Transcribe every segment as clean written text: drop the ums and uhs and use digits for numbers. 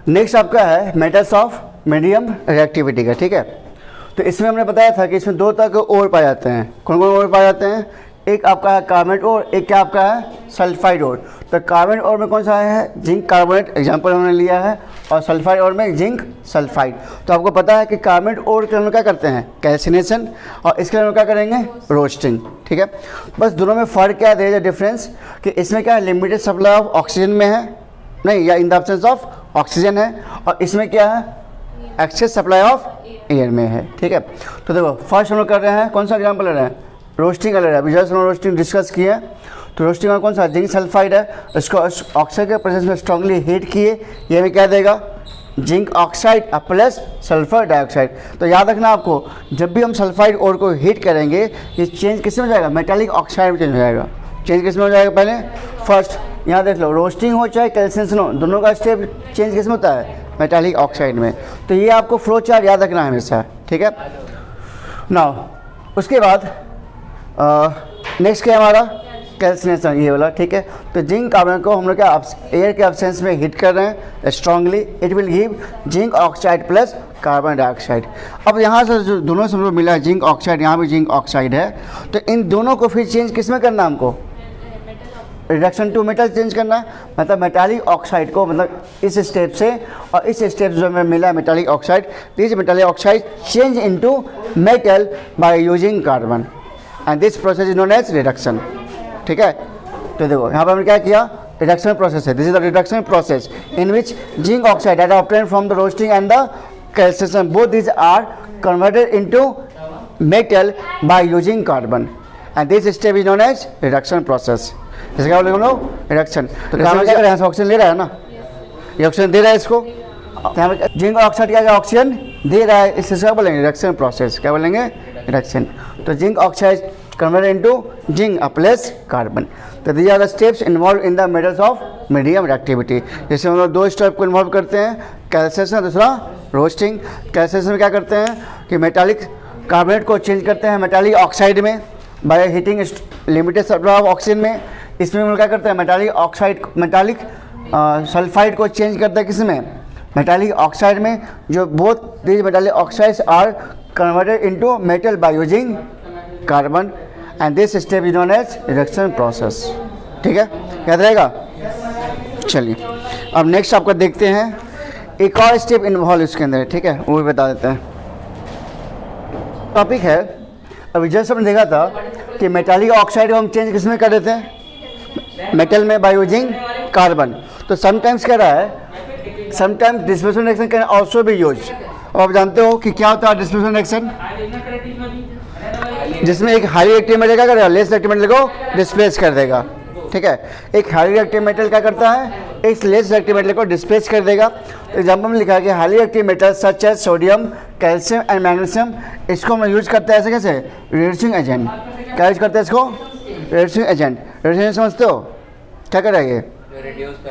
Next आपका है metals of medium reactivity का, ठीक है। तो इसमें हमने बताया था कि इसमें दो तरह के ओर पाए जाते हैं। कौन कौन ओर पाए जाते हैं? एक आपका है कार्बोनेट ओर, एक क्या आपका है सल्फाइड ओर। तो कार्बोनेट ओर में कौन सा है? जिंक कार्बोनेट एग्जाम्पल हमने लिया है, और सल्फाइड ओर में जिंक सल्फाइड। तो आपको पता है कि कार्बोनेट ओर के हम क्या करते हैं? कैल्सिनेशन, और इसके हम क्या करेंगे? रोस्टिंग, ठीक है। बस दोनों में फ़र्क क्या है, डिफरेंस कि इसमें क्या है लिमिटेड सप्लाई ऑफ ऑक्सीजन में है, नहीं, या in the absence of oxygen है, और इसमें क्या है एक्सेस सप्लाई ऑफ एयर में है, ठीक है। तो देखो फर्स्ट हम लोग कर रहे हैं, कौन सा एग्जाम्पल ले रहे हैं? रोस्टिंग का ले रहे हैं। अभी जस्ट हम रोस्टिंग डिस्कस किए, तो रोस्टिंग में कौन सा जिंक सल्फाइड है, इसको ऑक्साइड के प्रेजेंस में स्ट्रांगली हीट किए, ये हमें क्या देगा? Zinc oxide plus sulphur dioxide. तो याद रखना आपको, जब भी हम सल्फाइड ओर को हीट करेंगे ये चेंज किस में हो जाएगा? मेटालिक ऑक्साइड में चेंज हो जाएगा। चेंज किस में हो जाएगा? पहले फर्स्ट यहाँ देख लो, रोस्टिंग हो चाहे कैल्सिनेशन हो, दोनों का स्टेप चेंज किस में होता है? मेटालिक ऑक्साइड में। तो ये आपको फ्लो चार्ट याद रखना है हमेशा, ठीक है। नाउ उसके बाद नेक्स्ट क्या है हमारा? कैल्सिनेशन, ये वाला, ठीक है। तो जिंक कार्बोनेट को हम लोग क्या एयर के एब्सेंस में हीट कर रहे हैं strongly, it will give zinc oxide plus carbon dioxide. अब यहाँ से जो दोनों से हम लोग मिला है जिंक ऑक्साइड, यहाँ भी जिंक ऑक्साइड है, तो इन दोनों को फिर चेंज किस में करना है हमको? रिडक्शन टू मेटल चेंज करना है, मतलब मेटालिक ऑक्साइड को, मतलब इस स्टेप से और इस स्टेप जो हमें मिला metallic oxide, this metallic oxide change into metal by using carbon, and this process is known as reduction, ठीक है। तो देखो यहाँ पर हमने क्या किया? रिडक्शन प्रोसेस है। This is the reduction process in which zinc oxide that are obtained from the roasting and the calcination, both these are converted into metal by using carbon, and this step is known as reduction process. इसका क्या बोलेंगे हम लोग? Reduction. तो क्या क्या कर रहे हैं? ऑक्सीजन ले रहा है ना, ये ऑक्सीजन दे रहा है इसको, तो यहाँ पे जिंक ऑक्साइड क्या ऑक्सीजन दे रहा है, इससे क्या बोलेंगे? Reduction process. क्या बोलेंगे? रिडक्शन। तो zinc oxide converted into zinc plus carbon. तो these are the steps involved in the metals of medium reactivity. जैसे हम लोग दो स्टेप को इन्वॉल्व करते हैं, कैल्सिनेशन, दूसरा रोस्टिंग। कैल्सिनेशन में क्या करते हैं कि मेटालिक कार्बोनेट को चेंज करते हैं मेटालिक ऑक्साइड में by heating limited supply of oxygen में। इसमें हम लोग क्या करते हैं? मेटालिक ऑक्साइड, मेटालिक सल्फाइड को चेंज करते हैं किस में? मेटालिक ऑक्साइड में, जो both these metallic oxides are converted into metal by using carbon, and this step is known as reduction process, ठीक है, याद रहेगा। चलिए अब नेक्स्ट आपका देखते हैं, एक और स्टेप इन्वॉल्व इसके अंदर, ठीक है, वो भी बता देते हैं। टॉपिक है, अभी जस्ट हमने देखा था कि मेटालिक ऑक्साइड को हम चेंज किस में कर देते हैं? मेटल में बाय यूजिंग कार्बन। तो समटाइम्स कह रहा है, sometimes displacement reaction can also be used. और आप जानते हो कि क्या होता है डिस्प्लेसमेंट रिएक्शन? जिसमें एक हाईली रिएक्टिव मेटल क्या करेगा? लेस रिएक्टिव मेटल को डिस्प्लेस कर देगा, ठीक है। एक हाईली रिएक्टिव मेटल क्या करता है? एक लेस रिएक्टिव मेटल को डिस्प्लेस कर देगा। तो एग्जाम्पल में लिखा है कि highly reactive metal such as sodium, calcium and magnesium, इसको हम यूज करते हैं ऐसे कैसे? Reducing agent. क्या यूज करते हैं इसको? Reducing agent. रिड्यूसिंग समझते हो क्या कर रहा है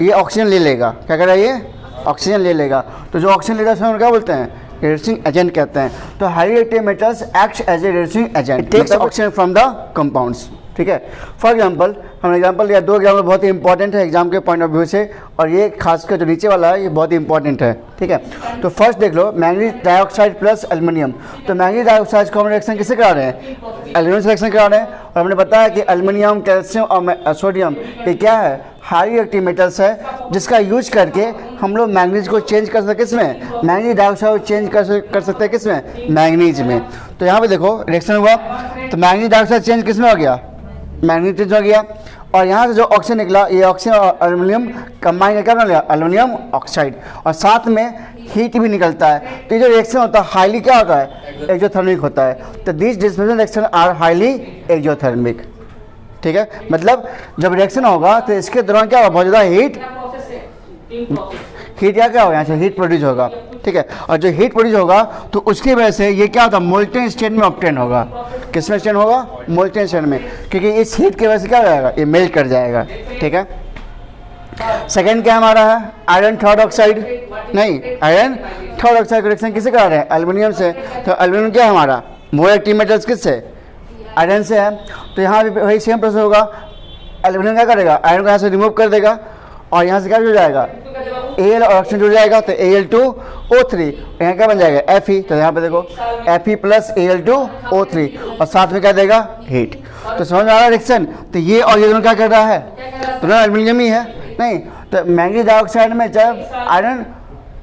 ये ऑक्सीजन ले लेगा। क्या कर रहा है ये? ऑक्सीजन ले लेगा। तो जो ऑक्सीजन लेगा उसमें क्या बोलते हैं? रिड्यूसिंग एजेंट कहते हैं। तो highly reactive metals act as a reducing agent, takes oxygen from the compounds, ठीक है। फॉर एग्जांपल हमने एग्जांपल लिया, दो एग्जांपल बहुत ही इंपॉर्टेंट है एग्जाम के पॉइंट ऑफ व्यू से, और ये खासकर जो नीचे वाला है ये बहुत ही इंपॉर्टेंट है, ठीक है। तो फर्स्ट देख लो, मैंगनीज डाइऑक्साइड प्लस एल्युमिनियम। तो मैंगनीज डाइऑक्साइड को हम रिएक्शन किससे करा रहे हैं? एल्युमिनियम से रिएक्शन करा रहे हैं। और हमने बताया कि एल्युमिनियम, कैल्शियम और सोडियम ये क्या है? हाई रिएक्टिव मेटल्स है, जिसका यूज करके हम लोग मैंगनीज को चेंज कर सकते हैं किसमें? मैंगनीज डाइऑक्साइड को चेंज कर सकते हैं किसमें? मैंगनीज में। तो यहाँ पे देखो रिएक्शन हुआ, तो मैंगनीज डाइऑक्साइड चेंज किसमें हो गया? मैंगनीज चेंज हो गया। और यहाँ से जो ऑक्सीजन निकला, ये ऑक्सीजन और एल्युमिनियम कंबाइन करके बना लिया एल्युमिनियम ऑक्साइड, और साथ में हीट भी निकलता है। तो ये जो रिएक्शन होता है हाईली क्या होता है? एक्सोथर्मिक होता है। तो this displacement reaction are highly exothermic, ठीक है। मतलब जब रिएक्शन होगा तो इसके दौरान क्या होगा? बहुत ज़्यादा हीट क्या होगा? यहाँ से हीट प्रोड्यूस होगा, ठीक है। और जो हीट प्रोड्यूस होगा तो उसकी वजह से ये क्या होता है? मोल्टेन स्टेट में ऑब्टेन होगा। किस में स्टेट होगा? मोल्टेन स्टेट में, क्योंकि इस हीट की वजह से क्या हो जाएगा? ये मेल्ट कर जाएगा, ठीक है। सेकेंड क्या हमारा है? आयरन थर्ड ऑक्साइड, नहीं, आयरन थर्ड ऑक्साइड रिएक्शन किससे करा रहे हैं? एल्युमिनियम से। तो एल्युमिनियम क्या है हमारा? मोर एक्टिव मेटल्स किससे? आयरन से है। तो यहाँ भी वही सेम प्रोसेस होगा, एल्युमिनियम क्या करेगा? आयरन को यहाँ से रिमूव कर देगा, और यहाँ से क्या हो जाएगा? Al और ऑक्सीजन जुड़ जाएगा तो Al2O3, यहाँ क्या बन जाएगा Fe, तो यहाँ पे देखो Fe प्लस Al2O3 और साथ में क्या देगा हीट। तो समझ में आ रहा है रिएक्शन। तो ये और ये दोनों क्या कर रहा है, दोनों एल्यूमिनियम ही है नहीं। तो मैंगनीज डाइऑक्साइड में जब आयरन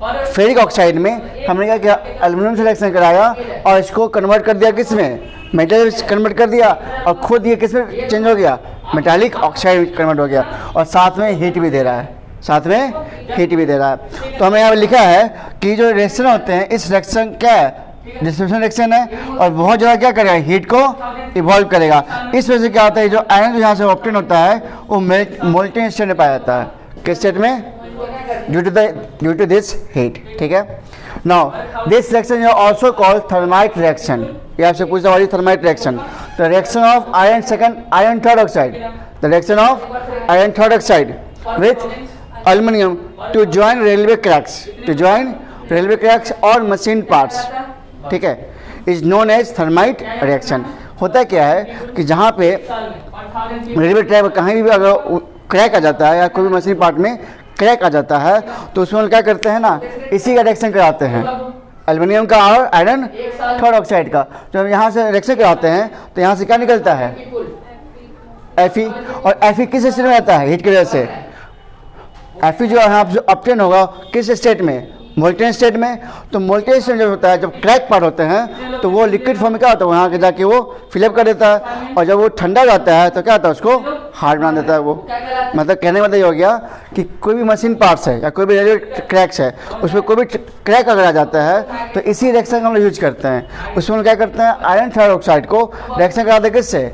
फेरिक ऑक्साइड में हमने क्या किया, एल्यूमिनियम से रिएक्शन कराया और इसको कन्वर्ट कर दिया किस में, मेटल कन्वर्ट कर दिया, और खुद ये किस में चेंज हो गया, मेटालिक ऑक्साइड में कन्वर्ट हो गया, और साथ में हीट भी दे रहा है, साथ में हीट भी दे रहा है। तो हमें यहाँ पर लिखा है कि जो रिएक्शन होते हैं, इस रिएक्शन क्या है, डिस्ट्रीब्यूशन रिएक्शन है, और बहुत ज़्यादा क्या करेगा, हीट को इवॉल्व करेगा। इस वजह से क्या होता है, जो आयरन जो यहाँ से ऑब्टेन होता है वो मोल्टेन स्टेट में पाया जाता है, किस स्टेट में, ड्यू टू दिस हीट। ठीक है, now this reaction is also called thermite reaction. ये आपसे पूछा वाली thermite reaction. The reaction of iron third oxide, the reaction of iron third oxide with aluminium to join railway cracks और machine parts, ठीक है, is known as thermite reaction. होता क्या है कि जहाँ पे रेलवे ट्रैक कहीं भी अगर क्रैक आ जाता है या कोई भी मशीन पार्ट में क्रैक आ जाता है तो उसमें हम क्या करते हैं ना, इसी का रिएक्शन कराते हैं, एल्युमिनियम का और आयरन थर्ड ऑक्साइड का। जब हम यहाँ से रिएक्शन कराते हैं तो यहाँ से क्या निकलता है, Fe, और Fe किस स्टेट में आता है, हीट की वजह से। Fe जो यहाँ जो ऑब्टेन होगा किस स्टेट में, मोल्टेन स्टेट में। तो मोल्टेन स्टेट जो होता है, जब क्रैक पार्ट होते हैं तो वो लिक्विड फॉर्म में क्या होता है, वहाँ के जाके वो फिलअप कर देता है, और जब वो ठंडा जाता है तो क्या होता है, उसको हार्ड बना देता है वो। मतलब कहने का मतलब ये हो गया कि कोई भी मशीन पार्ट्स है या कोई भी रेलवे क्रैक्स है, उसमें कोई भी क्रैक अगर आ जाता है तो इसी रिएक्शन का हम लोग यूज करते हैं। उसमें क्या करते हैं, आयरन थर्ड ऑक्साइड को रिएक्शन कराते हैं किससे,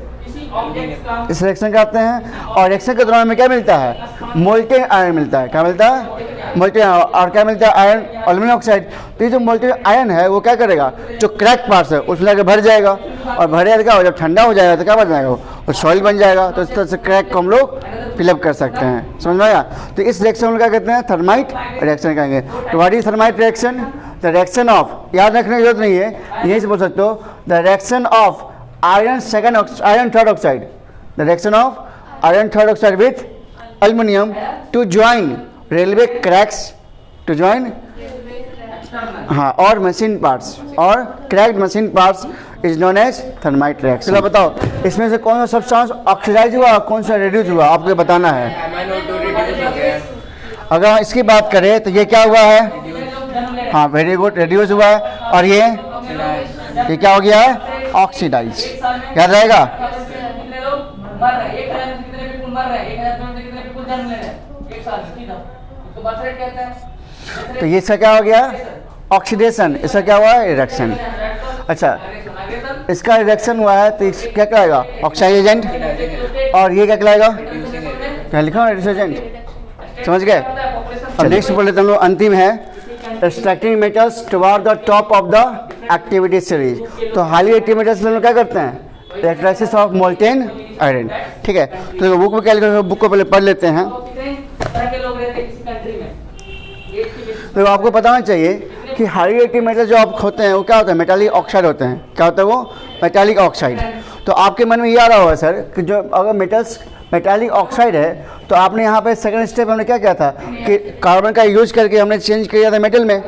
इस रिएक्शन कराते हैं, और रिएक्शन के दौरान में क्या मिलता है, मोल्टेन आयरन मिलता है। क्या मिलता है, मोल्टेन, और क्या मिलता है, आयरन एल्युमिनियम ऑक्साइड। तो ये जो मोल्टेन आयरन है वो क्या करेगा, जो क्रैक पार्ट्स है उसमें जाकर भर जाएगा, और भरेगा क्या, जब ठंडा हो जाएगा तो क्या बन जाएगा, वो सॉइल बन जाएगा। तो इस तरह से क्रैक को हम लोग फिलअप कर सकते हैं, समझ में आया। तो इस रिएक्शन में क्या कहते हैं, थर्माइट रिएक्शन कहेंगे। तो what is thermite reaction, the reaction of, याद रखने की जरूरत नहीं है, यहीं से बोल सकते हो, the reaction of iron third oxide, the reaction of iron third oxide with aluminium to join railway cracks, to join, हाँ, और मशीन पार्ट्स, और cracked machine parts is known as thermite reaction. चलो बताओ, इसमें से कौन सा सब्सटेंस ऑक्सीडाइज हुआ, कौन सा रिड्यूस हुआ, आपको बताना है। अगर इसकी बात करें तो ये क्या हुआ है, हाँ वेरी गुड, रिड्यूस हुआ है, और ये क्या हो गया है, ऑक्सीडाइज। याद रहेगा, तो ये इसका क्या हो गया, ऑक्सीडेशन, इसका क्या हुआ है, रिडक्शन। अच्छा, इसका रिडक्शन हुआ है तो क्या कहलाएगा, ऑक्साइड एजेंट, और ये क्या कहलाएगा, क्या लिखा है, एजेंट, समझ गए। अब नेक्स्ट बोल लेते हम लोग, अंतिम है extracting metals toward the top of the activity series. तो हाईली एक्टिव मेटल्स में क्या करते हैं, इलेक्ट्राइसिस ऑफ मोल्टेन आयरन, ठीक है। तो बुक में क्या लिखा है, बुक को पहले पढ़ लेते हैं। तो आपको पता होना चाहिए कि हाई एक्टिव मेटल जो आप होते हैं वो क्या होता है, मेटालिक ऑक्साइड होते हैं। क्या होता है वो, मेटालिक ऑक्साइड। तो आपके मन में ये आ रहा होगा सर कि जो अगर मेटल्स मेटालिक ऑक्साइड है तो आपने यहाँ पे सेकंड स्टेप हमने क्या किया था कि कार्बन का यूज करके हमने चेंज किया था मेटल में।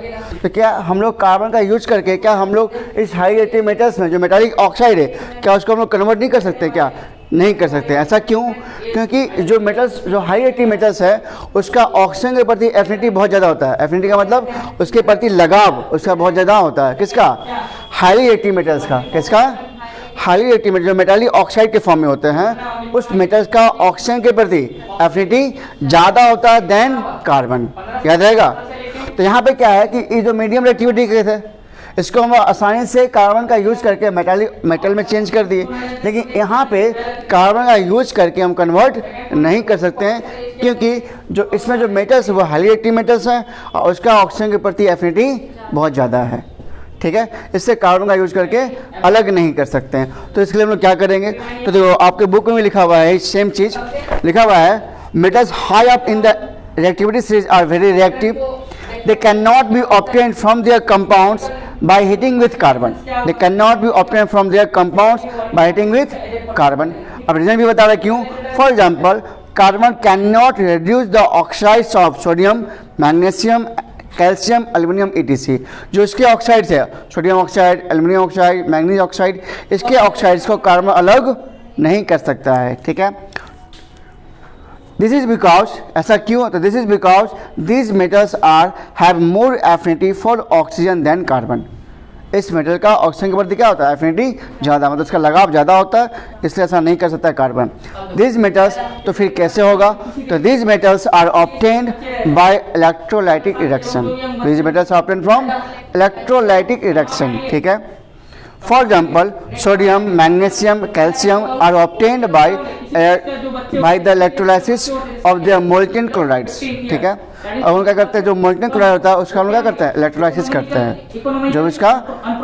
तो क्या हम लोग कार्बन का यूज करके क्या हम लोग इस हाई एक्टिव मेटल्स में जो मेटालिक ऑक्साइड है क्या उसको हम लोग कन्वर्ट नहीं कर सकते, क्या नहीं कर सकते। ऐसा क्यों, क्योंकि जो मेटल्स जो हाई एक्टिव मेटल्स है उसका ऑक्सीजन के प्रति एफिनिटी बहुत ज़्यादा होता है। एफिनिटी का मतलब उसके प्रति लगाव उसका बहुत ज़्यादा होता है। किसका, हाईली एक्टिव मेटल्स का। किसका, हाईली एक्टिव मेटल जो मेटालिक ऑक्साइड के फॉर्म में होते हैं उस मेटल्स का ऑक्सीजन के प्रति एफिनिटी ज़्यादा होता है देन कार्बन। याद रहेगा। तो यहाँ पे क्या है कि ये जो मीडियम रिएक्टिविटी के थे इसको हम आसानी से कार्बन का यूज करके मेटल में चेंज कर दिए, लेकिन यहाँ पे कार्बन का यूज करके हम कन्वर्ट नहीं कर सकते हैं क्योंकि जो इसमें जो मेटल्स वो हाईली एक्टिव मेटल्स हैं और उसका ऑक्सीजन के प्रति एफिनिटी बहुत ज़्यादा है। ठीक है, इससे कार्बन का यूज करके अलग नहीं कर सकते हैं। तो इसके लिए हम लोग क्या करेंगे, तो देखो आपके बुक में भी लिखा हुआ है सेम चीज़ लिखा हुआ है, metals high up in the reactivity series are very reactive, they cannot be obtained from their compounds by heating with carbon. They cannot be obtained from their compounds by heating with carbon. अब reason भी बता रहे क्यों। For example, carbon cannot reduce the oxides of sodium, magnesium, calcium, aluminium ETC। जो इसके oxides है, sodium oxide, aluminium oxide, manganese oxide, इसके oxides को कार्बन अलग नहीं कर सकता है, ठीक है। दिस इज बिकॉज, ऐसा क्यों? तो this is because these metals are have more affinity for oxygen than carbon. इस मेटल का ऑक्सीजन के प्रति क्या होता है? एफिनिटी ज़्यादा, मतलब इसका लगाव ज़्यादा होता है, इसलिए ऐसा नहीं कर सकता है कार्बन। दीज मेटल्स, तो फिर कैसे होगा? तो these metals are obtained by electrolytic reduction. These metals are obtained from electrolytic reduction, ठीक है। For example, sodium, magnesium, calcium are obtained by the electrolysis of their molten chlorides, ठीक है। अब हम क्या करते हैं, जो मोल्टन क्लोराइड होता है उसका हम क्या करते हैं? इलेक्ट्रोलाइसिस करते हैं। जो इसका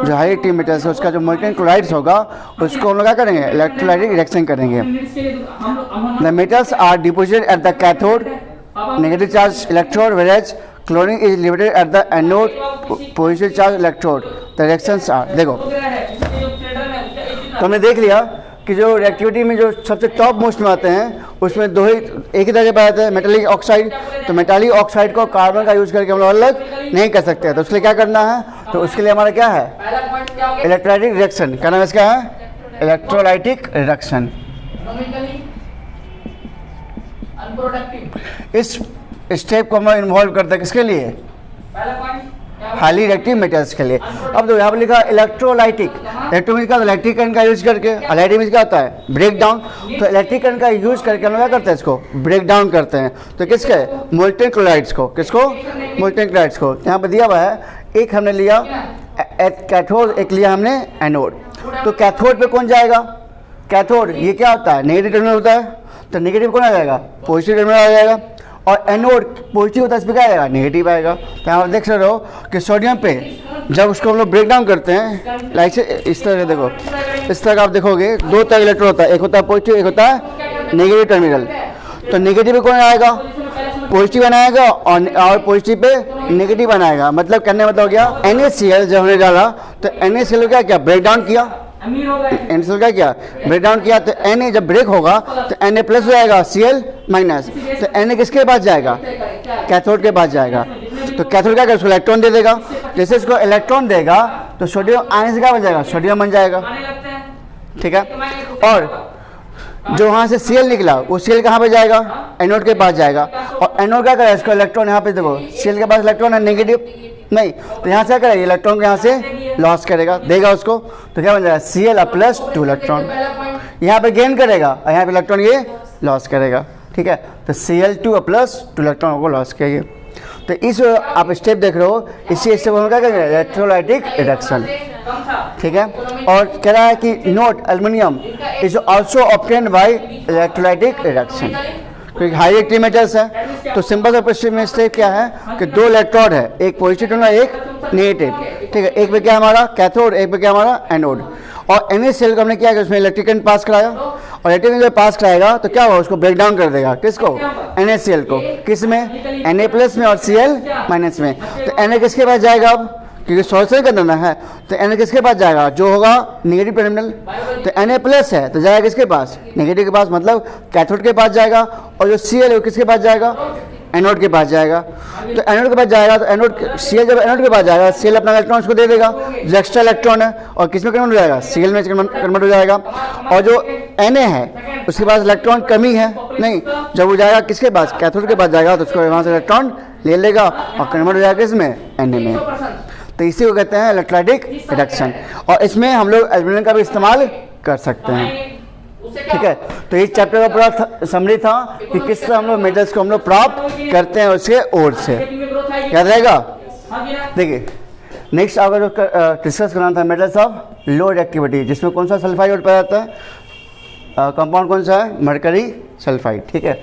जो हाई टी मेटल्स है उसका जो मोल्टन क्लोराइड्स होगा उसको हम लोग क्या करेंगे? इलेक्ट्रोलाइटिक रिएक्शन करेंगे। The metals are deposited at the cathode, negative charge electrode, whereas chlorine is liberated at the anode, positive charge electrode. The reactions are, देखो तो हमने देख लिया कि जो रिएक्टिविटी में जो सबसे टॉप मोस्ट में आते हैं उसमें दो ही एक ही तरह के पाए जाते हैं, मेटालिक ऑक्साइड। तो मेटालिक ऑक्साइड को कार्बन का यूज करके हम लोग अलग नहीं कर सकते, तो उसके लिए क्या करना है? तो उसके लिए हमारा क्या है? Electrolytic reaction. क्या नाम है इसका? है इलेक्ट्रोलाइटिक रिडक्शन। इस स्टेप को हम लोग इन्वॉल्व करते हैं किसके लिए? हाईली रिएक्टिव मेटल्स के लिए। अब तो यहाँ पर लिखा इलेक्ट्रोलाइटिक, इलेक्ट्रोलाइटिक का इलेक्ट्रिक करंट का यूज करके, इलेक्ट्रिक में क्या होता है? Break down. तो इलेक्ट्रिक करंट का यूज करके हम लोग क्या करते हैं? इसको ब्रेक डाउन करते हैं। तो किसके? मोल्टन क्लोराइड्स को। किसको? मोल्टन क्लोराइड्स को। यहाँ पर दिया हुआ है, एक हमने लिया कैथोड, एक लिया हमने एनोड। तो कैथोड पे कौन जाएगा? कैथोड ये क्या होता है? नेगेटिव टर्मिनल होता है, तो नेगेटिव कौन आ जाएगा? पॉजिटिव टर्मिनल आ जाएगा। और एनोड पॉजिटिव होता है, इस पर क्या आएगा? नेगेटिव आएगा। तो यहाँ पर देख सकते हो कि सोडियम पे जब उसको हम लोग ब्रेक डाउन करते हैं, लाइक से इस तरह देखो, इस तरह का आप देखोगे दो तरह इलेक्ट्रॉन होता है, एक होता है पॉजिटिव, एक होता है नेगेटिव टर्मिनल। तो नेगेटिव पे कौन आएगा? पॉजिटिव बनाएगा, और पॉजिटिव पे नेगेटिव बनाएगा। मतलब कहने मतलब हो गया NaCl जब हमने डाला तो NaCl क्या किया? ब्रेक डाउन किया। NaCl क्या किया? ब्रेक डाउन किया। तो Na जब ब्रेक होगा तो Na प्लस हो जाएगा, Cl माइनस। तो Na किसके पास जाएगा? कैथोड के पास जाएगा। तो कैथोड क्या करेगा? उसको इलेक्ट्रॉन दे देगा। जैसे इसको इलेक्ट्रॉन देगा तो सोडियम आयन से क्या बन जाएगा? सोडियम बन जाएगा, ठीक है। और जो वहाँ से Cl निकला वो Cl कहाँ पे जाएगा? एनोड के पास जाएगा। और एनोड क्या करेगा? इसको इलेक्ट्रॉन यहाँ पे देखो, Cl के पास इलेक्ट्रॉन है, नेगेटिव नहीं, तो यहाँ से क्या करेगा? इलेक्ट्रॉन को यहाँ से लॉस करेगा, देगा उसको। तो क्या बन जाएगा? Cl plus 2 electron. यहाँ पे गेन करेगा और यहाँ पे इलेक्ट्रॉन ये लॉस करेगा, ठीक है। तो Cl2 प्लस 2 इलेक्ट्रॉन को लॉस किया। तो इस आप स्टेप देख रहे हो, इसी स्टेप में क्या करेंगे? इलेक्ट्रोलाइटिक रिडक्शन, ठीक है। और कह रहा है कि note aluminium is also obtained by electrolytic reduction, क्योंकि हाई रिएक्टिव मेटल्स है। तो सिंपल सा स्टेप क्या है कि दो इलेक्ट्रोड है, एक पॉजिटिव और एक नेगेटिव, ठीक है। एक पे क्या हमारा कैथोड, एक पे क्या हमारा एनोड। और NaCl को हमने क्या किया? उसमें इलेक्ट्रिक करंट पास कराया, और इलेक्ट्रिक जब पास कराएगा तो क्या होगा? उसको ब्रेक डाउन कर देगा। किसको? NaCl को। किस में? Na प्लस में और Cl माइनस में। तो Na किसके पास जाएगा? अब क्योंकि सॉल्यूशन करना है तो Na किसके पास जाएगा? जो होगा नेगेटिव टर्मिनल। तो Na प्लस है तो जाएगा किसके पास? नेगेटिव के पास, मतलब कैथोड के पास जाएगा। और जो Cl है वो किसके पास जाएगा? एनोड के पास जाएगा। तो एनोड के पास जाएगा तो एनोड Cl जब एनोड के पास जाएगा, Cl अपना इलेक्ट्रॉन उसको दे देगा जो एक्स्ट्रा इलेक्ट्रॉन है, और किस में कन्वर्ट हो जाएगा? Cl में कन्वर्ट हो जाएगा। और जो Na है उसके पास इलेक्ट्रॉन कमी है नहीं, जब वो जाएगा किसके पास? कैथोड के पास जाएगा, तो उसको वहाँ से इलेक्ट्रॉन ले लेगा और कन्वर्ट हो जाएगा इसमें Na में। तो इसी को कहते हैं इलेक्ट्रोलाइटिक रिडक्शन। और इसमें हम लोग एल्युमिनियम का भी इस्तेमाल कर सकते हैं, ठीक है। तो इस चैप्टर का पूरा समरी था कि किस तरह हम लोग मेटल्स को हम लोग प्राप्त करते हैं उसके ओर से, याद रहेगा। देखिए नेक्स्ट आपका जो डिस्कस करना था मेटल्स ऑफ लो रिएक्टिविटी, जिसमें कौन सा सल्फाइड पाया जाता है? कंपाउंड कौन सा है? मरकरी सल्फाइड, ठीक है।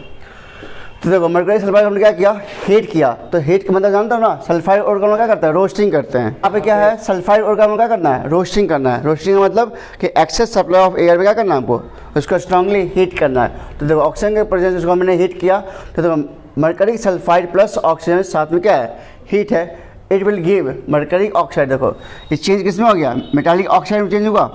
तो देखो मरकरी सल्फाइड हमने क्या किया? हीट किया। तो हीट का मतलब जानता हो ना, सल्फाइड और क्या करता है? रोस्टिंग करते हैं। यहाँ पे क्या है? सल्फाइड और क्या करना है? रोस्टिंग करना है। रोस्टिंग का मतलब कि एक्सेस सप्लाई ऑफ एयर में क्या करना है हमको? उसको स्ट्रांगली हीट करना है। तो देखो ऑक्सीजन के प्रेजेंस उसको हमने हीट किया, तो देखो मरकरी सल्फाइड प्लस ऑक्सीजन साथ में क्या है? हीट है। It will give mercury oxide. देखो ये चेंज किस में हो गया? मेटालिक ऑक्साइड में चेंज हुआ।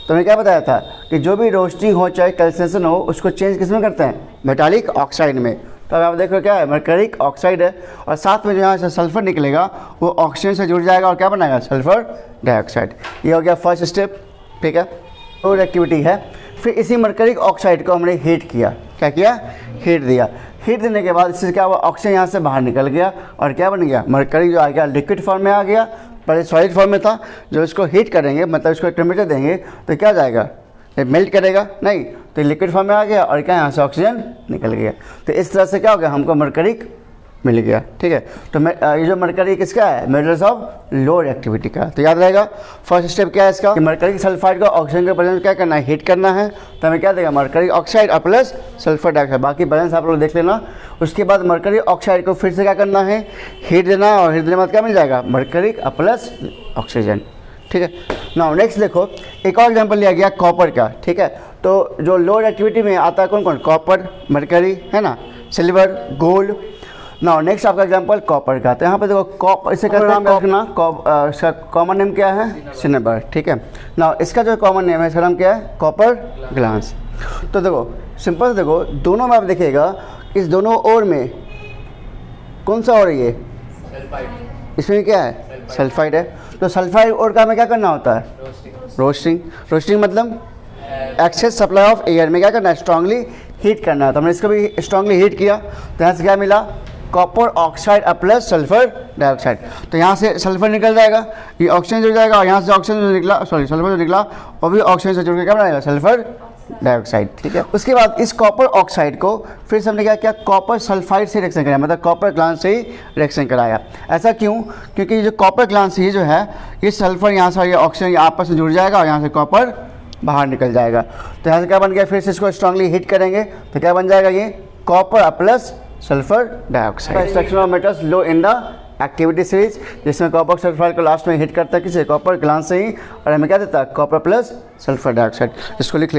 तो मैंने क्या बताया था कि जो भी रोस्टिंग हो चाहे कैल्सिनेशन हो, उसको चेंज किस में करते हैं? मेटालिक ऑक्साइड में। तो अब आप देखो क्या है, मरकरिक ऑक्साइड है, और साथ में जो यहाँ से सल्फर निकलेगा वो ऑक्सीजन से जुड़ जाएगा और क्या बनाएगा, सल्फर डाइऑक्साइड। ये हो गया फर्स्ट स्टेप, ठीक है, और एक्टिविटी है। फिर इसी मरकरिक ऑक्साइड को हमने हीट किया, क्या किया, हीट दिया। हीट देने के बाद इससे क्या हुआ, ऑक्सीजन यहाँ से बाहर निकल गया और क्या बन गया, मरकरी जो आ गया लिक्विड फॉर्म में आ गया, पहले सॉलिड फॉर्म में था। जो इसको हीट करेंगे मतलब इसको टेम्परेचर देंगे तो क्या जाएगा, ये मेल्ट करेगा नहीं, तो लिक्विड फॉर्म में आ गया और क्या यहाँ से ऑक्सीजन निकल गया। तो इस तरह से क्या हो गया, हमको मरकरिक मिल गया, ठीक है। तो ये जो मरकरी किसका है, मेटल्स ऑफ लो रिएक्टिविटी का। तो याद रहेगा फर्स्ट स्टेप क्या है इसका, कि मरकरी सल्फाइड को ऑक्सीजन के प्रेजेंस क्या करना है, हीट करना है। तो हमें क्या देगा, मरकरी ऑक्साइड और प्लस सल्फर डाइऑक्साइड। बाकी बैलेंस आप लोग देख लेना। उसके बाद मरकरी ऑक्साइड को फिर से क्या करना है, हीट देना है, और हीट देने के बाद क्या मिल जाएगा, मरकरी प्लस ऑक्सीजन, ठीक है। नाउ नेक्स्ट देखो, एक और एग्जाम्पल लिया गया कॉपर का, ठीक है। तो जो लो रिएक्टिविटी में आता है कौन कौन, कॉपर, मरकरी है ना, सिल्वर, गोल्ड। नाउ नेक्स्ट आपका एग्जांपल कॉपर का। तो यहाँ पे देखो कॉपर, इसे कहते हैं रखना, इसका कॉमन नेम क्या है, सिनेबर, ठीक है। नाउ इसका जो कॉमन नेम है इसका नाम क्या है, कॉपर ग्लास। तो देखो सिंपल, देखो दोनों में आप देखिएगा, इस दोनों ओर में कौन सा ओर है ये, इसमें क्या है, सल्फाइड है। तो सल्फाइड ओर का हमें क्या करना होता है, रोस्टिंग। रोस्टिंग मतलब एक्सेस सप्लाई ऑफ एयर में क्या करना है, स्ट्रांगली हीट करना है। तो हमने इसको भी स्ट्रांगली हीट किया, तो यहाँ से क्या मिला, copper oxide plus sulphur dioxide. तो यहाँ से सल्फर निकल जाएगा, ये ऑक्सीजन जुड़ जाएगा, और यहाँ से ऑक्सीजन जो निकला, सॉरी सल्फर जो निकला वो भी ऑक्सीजन से जुड़ के क्या बनाएगा, सल्फर डाइऑक्साइड, ठीक है। उसके बाद इस कॉपर ऑक्साइड को फिर से हमने क्या किया, कॉपर सल्फाइड से रिएक्शन कराया, मतलब कॉपर ग्लास से ही रिएक्शन कराया। ऐसा क्यों, क्योंकि जो कॉपर ग्लास ये जो है, ये सल्फर यहाँ से, ये ऑक्सीजन आपस में जुड़ जाएगा और यहाँ से कॉपर बाहर निकल जाएगा। तो यहाँ से क्या बन गया, फिर से इसको स्ट्रांगली हीट करेंगे तो क्या बन जाएगा, ये copper plus sulphur dioxide. Structure of metals low in the activity series, जिसमें कॉपर सल्फाइड को लास्ट में हिट करता है किसे, कॉपर ग्लास से ही, और हमें क्या देता है, कॉपर प्लस सल्फर डाइऑक्साइड। इसको लिख लीजिए।